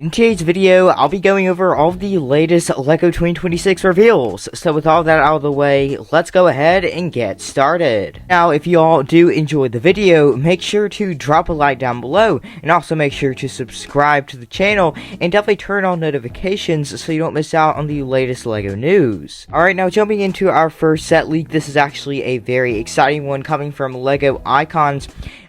In today's video, I'll be going over all the latest LEGO 2026 reveals. So with all that out of the way, let's go ahead and get started. Now, if you all do enjoy the video, make sure to drop a like down below, and also make sure to subscribe to the channel, and definitely turn on notifications so you don't miss out on the latest LEGO news. Alright, now jumping into our first set leak, this is actually a very exciting one coming from LEGO Icons.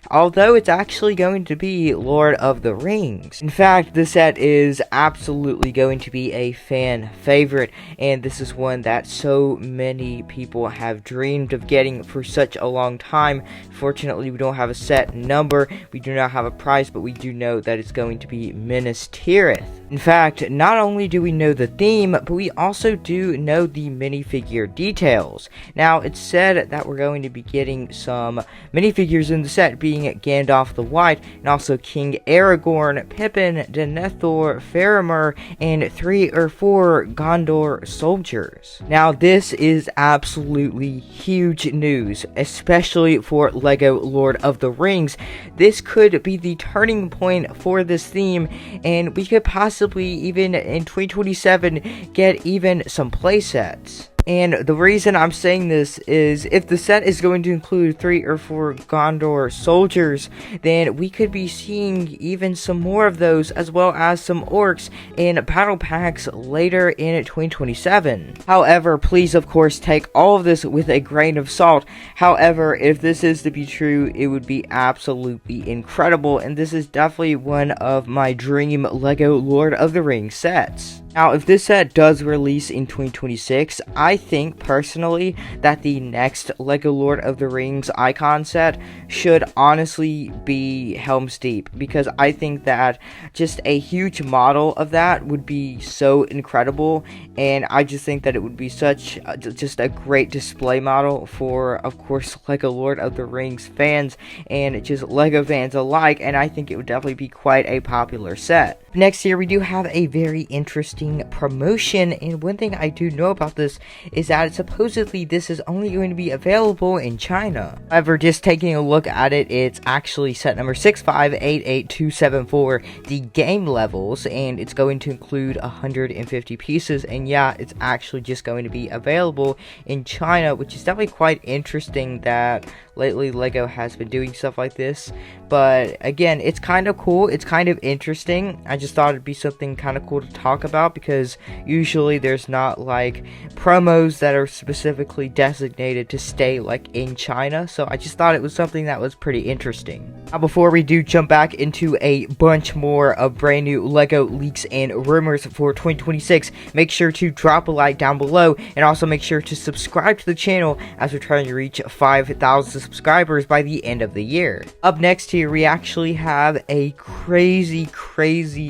Although it's actually going to be Lord of the Rings. In fact, this set is absolutely going to be a fan favorite, and this is one that so many people have dreamed of getting for such a long time. Fortunately, we don't have a set number, we do not have a price, but we do know that it's going to be Minas Tirith. In fact, not only do we know the theme, but we also do know the minifigure details. Now, it's said that we're going to be getting some minifigures in the set, being Gandalf the White, and also King Aragorn, Pippin, Denethor, Faramir, and 3 or 4 Gondor soldiers. Now, this is absolutely huge news, especially for LEGO Lord of the Rings. This could be the turning point for this theme, and we could possibly even in 2027 get even some playsets. And the reason I'm saying this is if the set is going to include 3 or 4 Gondor soldiers, then we could be seeing even some more of those, as well as some orcs in battle packs later in 2027. However, please of course take all of this with a grain of salt. However, if this is to be true, it would be absolutely incredible, and this is definitely one of my dream LEGO Lord of the Rings sets. Now, if this set does release in 2026, I think personally that the next LEGO Lord of the Rings icon set should honestly be Helm's Deep, because I think that just a huge model of that would be so incredible, and I just think that it would be such just a great display model for, of course, LEGO Lord of the Rings fans and just LEGO fans alike, and I think it would definitely be quite a popular set. Next here, we do have a very interesting promotion, and one thing I do know about this is that supposedly this is only going to be available in China. However, just taking a look at it, it's actually set number 6588274, the game levels, and it's going to include 150 pieces, and yeah, it's actually just going to be available in China, which is definitely quite interesting that lately LEGO has been doing stuff like this. But again, it's kind of cool, it's kind of interesting. I just thought it'd be something kind of cool to talk about, because usually there's not like promos that are specifically designated to stay like in China, so I just thought it was something that was pretty interesting. Now, before we do jump back into a bunch more of brand new LEGO leaks and rumors for 2026, make sure to drop a like down below, and also make sure to subscribe to the channel as we're trying to reach 5,000 subscribers by the end of the year. Up next here, we actually have a crazy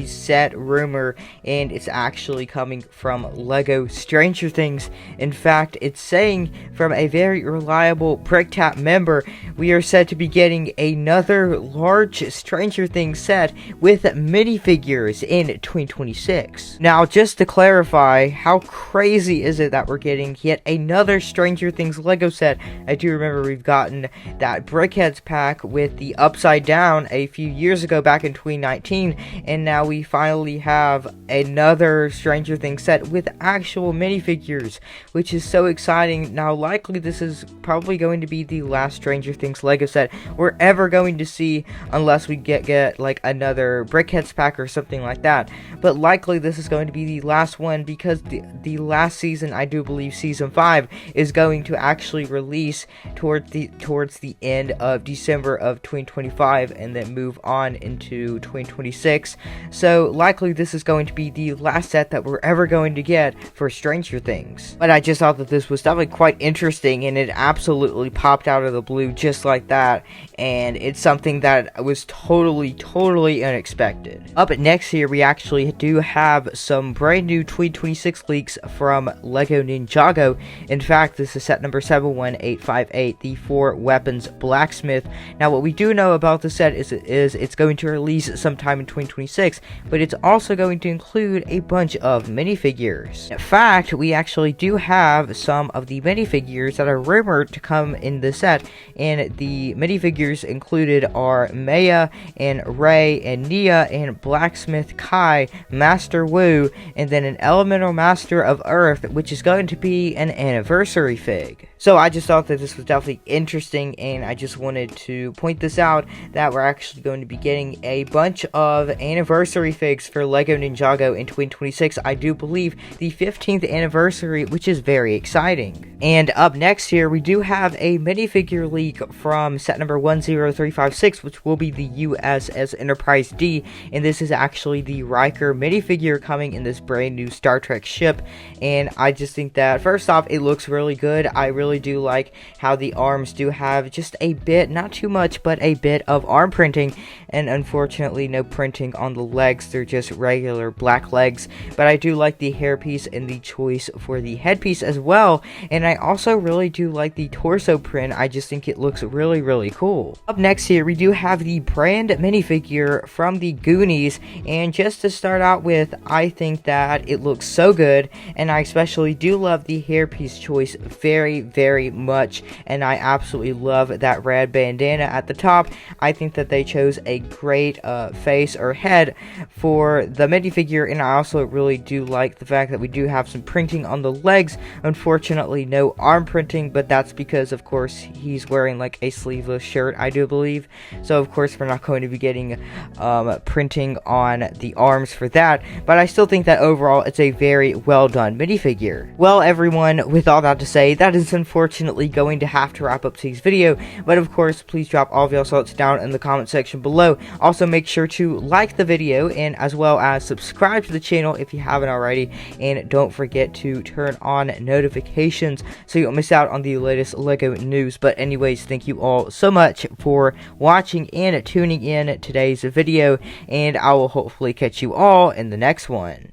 set rumor, and it's actually coming from LEGO Stranger Things. In fact, it's saying from a very reliable BrickTap member, we are said to be getting another large Stranger Things set with minifigures in 2026. Now, just to clarify, how crazy is it that we're getting yet another Stranger Things LEGO set? I do remember we've gotten that Brickheads pack with the Upside Down a few years ago back in 2019, and now we finally have another Stranger Things set with actual minifigures, which is so exciting. Now, likely this is probably going to be the last Stranger Things LEGO set we're ever going to see, unless we get like another Brickheads pack or something like that. But likely this is going to be the last one, because the last season, I do believe season 5, is going to actually release towards the end of December of 2025, and then move on into 2026. So likely this is going to be the last set that we're ever going to get for Stranger Things. But I just thought that this was definitely quite interesting, and it absolutely popped out of the blue just like that, and it's something that was totally unexpected. Up next here, we actually do have some brand new 2026 leaks from LEGO Ninjago. In fact, this is set number 71858, the 4 weapons blacksmith. Now, what we do know about the set is it's going to release sometime in 2026, but it's also going to include a bunch bunch of minifigures. In fact, we actually do have some of the minifigures that are rumored to come in the set, and the minifigures included are Maya and Ray and Nia and Blacksmith Kai, Master Wu, and then an Elemental Master of Earth, which is going to be an anniversary fig. So I just thought that this was definitely interesting, and I just wanted to point this out, that we're actually going to be getting a bunch of anniversary figs for LEGO Ninjago in 2026. I do believe the 15th anniversary, which is very exciting. And up next here, we do have a minifigure leak from set number 10356, which will be the USS Enterprise D, and this is actually the Riker minifigure coming in this brand new Star Trek ship. And I just think that, first off, it looks really good. I really do like how the arms do have just a bit, not too much, but a bit of arm printing, and unfortunately no printing on the legs. They're just regular black legs, but I do like the hairpiece and the choice for the headpiece as well, and I also really do like the torso print. I just think it looks really cool. Up next here, we do have the brand minifigure from the Goonies, and just to start out with, I think that it looks so good, and I especially do love the hairpiece choice very much, and I absolutely love that red bandana at the top. I think that they chose a great face or head for the minifigure, and I also really do like the fact that we do have some printing on the legs. Unfortunately, no arm printing, but that's because, of course, he's wearing like a sleeveless shirt, I do believe. So, of course, we're not going to be getting printing on the arms for that, but I still think that overall it's a very well done minifigure. Well, everyone, with all that to say, that is unfortunately going to have to wrap up today's video, but of course, please drop all of your thoughts down in the comment section below. Also, make sure to like the video, and as well as subscribe to the channel if you haven't already, and don't forget to turn on notifications so you don't miss out on the latest LEGO news. But anyways, thank you all so much for watching and tuning in today's video, and I will hopefully catch you all in the next one.